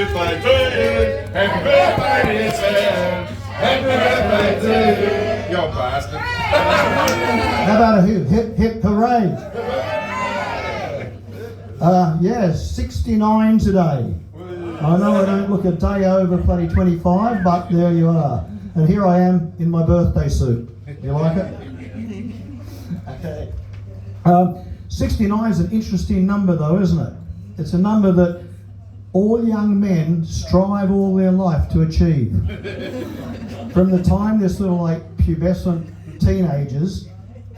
birthday to you. Happy birthday, dear Sam. Happy birthday to you. You old bastard. How about a hip, hip, hooray? Yes, 69 today. I know I don't look a day over bloody 25, but there you are. And here I am in my birthday suit. You like it? Okay. 69 is an interesting number though, isn't it? It's a number that all young men strive all their life to achieve. From the time they're sort of like pubescent teenagers,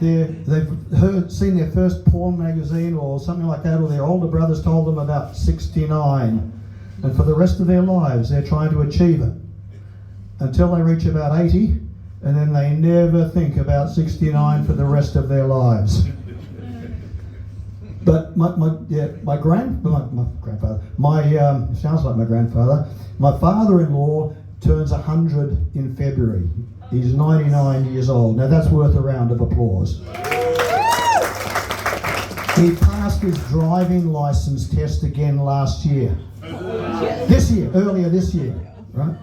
they've seen their first porn magazine or something like that, or their older brothers told them about 69. And for the rest of their lives, they're trying to achieve it. Until they reach about 80, and then they never think about 69 for the rest of their lives. But my grandfather, sounds like my grandfather, my father-in-law turns 100 in February. He's 99 years old. Now that's worth a round of applause. He passed his driving license test again last year. Earlier this year, right?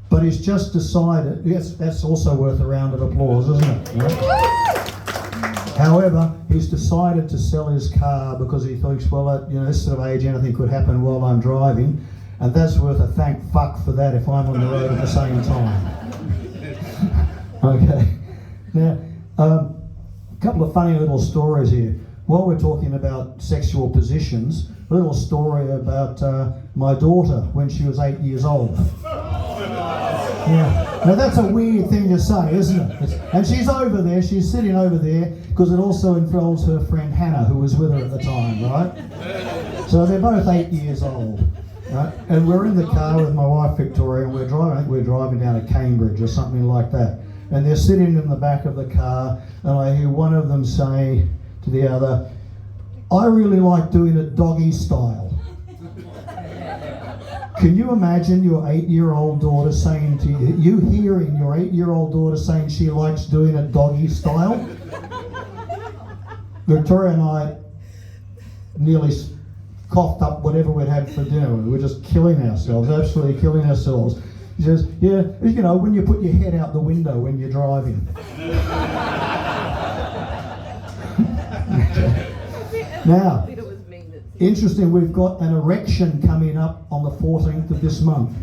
But he's just decided, yes, that's also worth a round of applause, isn't it? Right? However, he's decided to sell his car because he thinks, well, this sort of age anything could happen while I'm driving, and that's worth a thank fuck for that if I'm on the road at the same time. Okay. Now, a couple of funny little stories here. While we're talking about sexual positions, a little story about my daughter when she was 8 years old. Yeah. Now that's a weird thing to say, isn't it? And she's over there, she's sitting over there, because it also involves her friend Hannah, who was with her at the time, right? So they're both 8 years old, right? And we're in the car with my wife Victoria, and we're driving down to Cambridge or something like that. And they're sitting in the back of the car, and I hear one of them say to the other, "I really like doing it doggy style." Can you imagine your 8-year-old daughter saying to you hearing your 8-year-old daughter saying she likes doing it doggy style? Victoria and I nearly coughed up whatever we'd had for dinner. We were just killing ourselves, absolutely killing ourselves. She says, yeah, when you put your head out the window when you're driving. Now, interesting, we've got an erection coming up on the 14th of this month.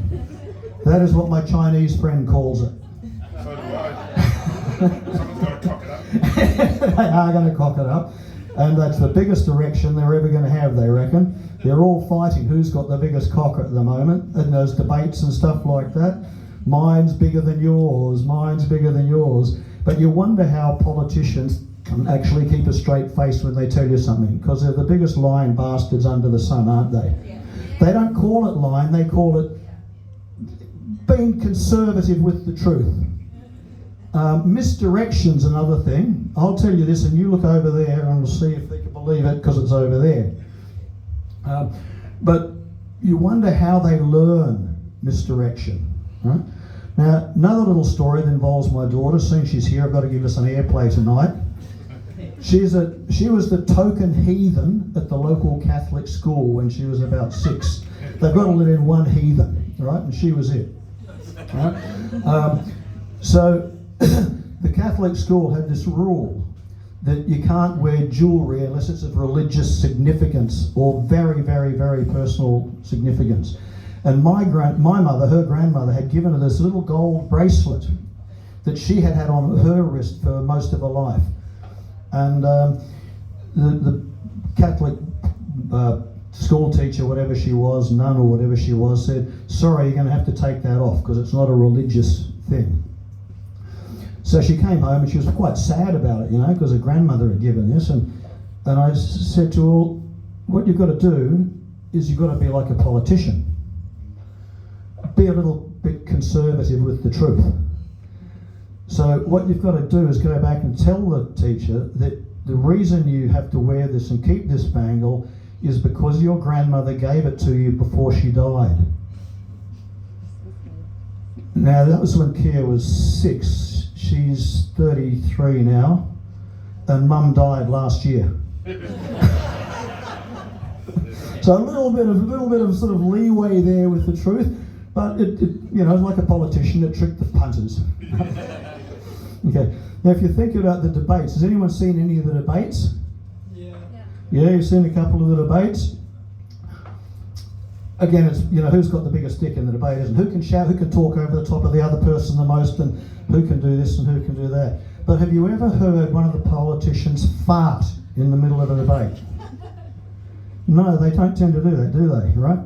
That is what my Chinese friend calls it. So do I. Someone's got to cock it up. They are going to cock it up. And that's the biggest erection they're ever going to have, they reckon. They're all fighting who's got the biggest cock at the moment, and those debates and stuff like that. Mine's bigger than yours, mine's bigger than yours. But you wonder how politicians can actually keep a straight face when they tell you something, because they're the biggest lying bastards under the sun, aren't they? Yeah. They don't call it lying, they call it being conservative with the truth. Misdirection's another thing. I'll tell you this, and you look over there and we'll see if they can believe it, because it's over there. But you wonder how they learn misdirection. Right? Now, another little story that involves my daughter. Seeing she's here, I've got to give us an airplay tonight. She was the token heathen at the local Catholic school when she was about 6. They've got to let in one heathen, right? And she was it. Right? So the Catholic school had this rule that you can't wear jewellery unless it's of religious significance or very, very, very personal significance. And my mother, her grandmother, had given her this little gold bracelet that she had had on her wrist for most of her life. And the Catholic school teacher, whatever she was, nun or whatever she was, said, sorry, you're going to have to take that off because it's not a religious thing. So she came home and she was quite sad about it, because her grandmother had given this. And I said to her, well, what you've got to do is you've got to be like a politician. Be a little bit conservative with the truth. So what you've got to do is go back and tell the teacher that the reason you have to wear this and keep this bangle is because your grandmother gave it to you before she died. Now that was when Kia was 6. She's 33 now, and Mum died last year. So a little bit of sort of leeway there with the truth, but it like a politician that tricked the punters. Okay. Now, if you think about the debates, has anyone seen any of the debates? Yeah, you've seen a couple of the debates. Again, it's who's got the biggest stick in the debate, isn't it? Who can shout, who can talk over the top of the other person the most, and who can do this and who can do that. But have you ever heard one of the politicians fart in the middle of a debate? No, they don't tend to do that, do they? Right?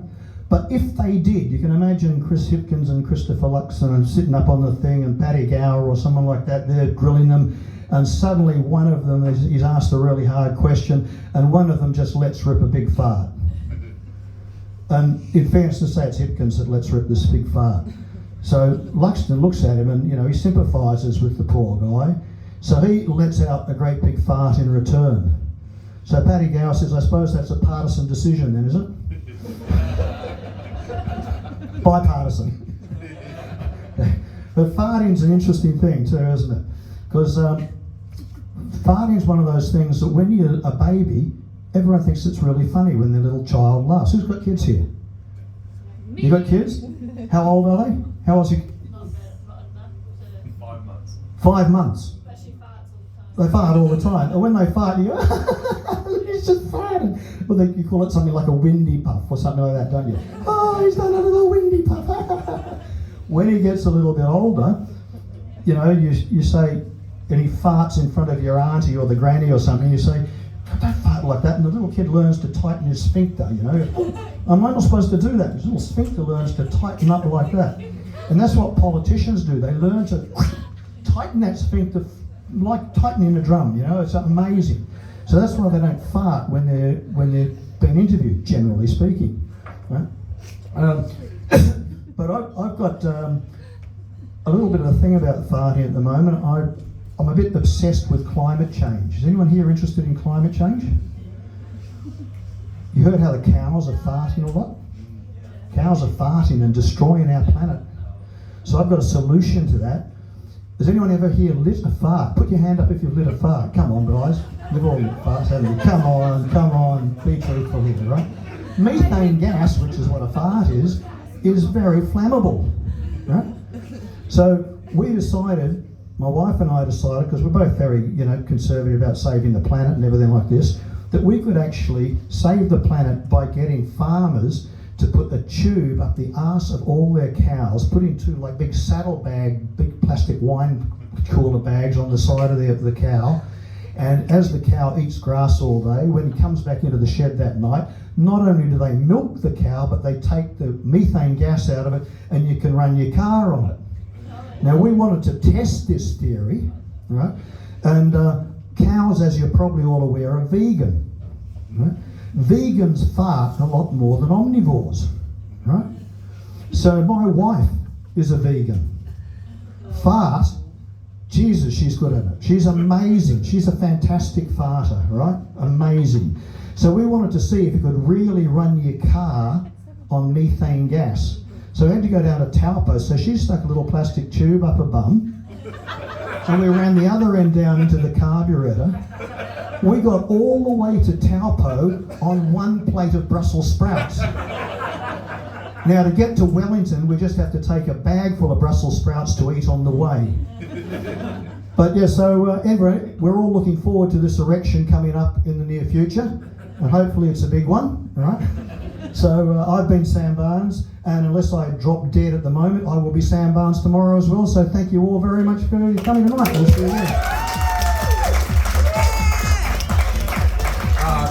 But if they did, you can imagine Chris Hipkins and Christopher Luxon sitting up on the thing, and Paddy Gower or someone like that, they're grilling them, and suddenly one of them is asked a really hard question, and one of them just lets rip a big fart. And in fairness to say, it's Hipkins that lets rip this big fart. So Luxon looks at him and, he sympathises with the poor guy. So he lets out a great big fart in return. So Paddy Gower says, I suppose that's a partisan decision then, is it? Bipartisan. But farting's an interesting thing too, isn't it? Because farting's one of those things that when you're a baby, everyone thinks it's really funny when their little child laughs. Who's got kids here? Me. You got kids? How old are they? How old's your... Not 5 months. 5 months. but she farts all the time. They fart all the time. And when they fart, you go, he's just farting. Well, you call it something like a windy puff or something like that, don't you? Oh, he's done a little windy puff. When he gets a little bit older, you say, and he farts in front of your auntie or the granny or something, you say, don't fart like that. And the little kid learns to tighten his sphincter, I'm not supposed to do that. His little sphincter learns to tighten up like that. And that's what politicians do. They learn to tighten that sphincter like tightening a drum, it's amazing. So that's why they don't fart when they're being interviewed, generally speaking. Right? But I've got a little bit of a thing about farting at the moment. I'm a bit obsessed with climate change. Is anyone here interested in climate change? You heard how the cows are farting a lot? Cows are farting and destroying our planet. So I've got a solution to that. Has anyone ever here lit a fart? Put your hand up if you've lit a fart. Come on, guys. We've all lit farts, haven't we? Come on. Be truthful here, right? Methane gas, which is what a fart is very flammable, right? So we decided, my wife and I decided, because we're both very, conservative about saving the planet and everything like this, that we could actually save the planet by getting farmers to put a tube up the arse of all their cows, put in two like big big plastic wine cooler bags on the side of the cow. And as the cow eats grass all day, when he comes back into the shed that night, not only do they milk the cow, but they take the methane gas out of it, and you can run your car on it. Now, we wanted to test this theory, right? And cows, as you're probably all aware, are vegan. Right? Vegans fart a lot more than omnivores, right? So my wife is a vegan. Fart, Jesus, she's good at it. She's amazing. She's a fantastic farter, right? Amazing. So we wanted to see if you could really run your car on methane gas. So we had to go down to Taupo. So she stuck a little plastic tube up her bum, and we ran the other end down into the carburetor. We got all the way to Taupo on one plate of Brussels sprouts. Now, to get to Wellington, we just have to take a bag full of Brussels sprouts to eat on the way. But yeah, so anyway, we're all looking forward to this erection coming up in the near future, and hopefully it's a big one, right? So I've been Sam Barnes, and unless I drop dead at the moment, I will be Sam Barnes tomorrow as well. So thank you all very much for coming tonight. We'll see you again.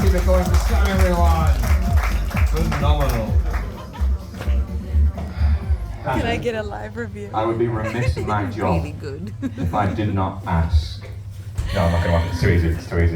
Keep it going for Sam, everyone. Phenomenal. Can I get a live review? I would be remiss in my job Really good. if I did not ask. No, I'm not going to. It's too easy.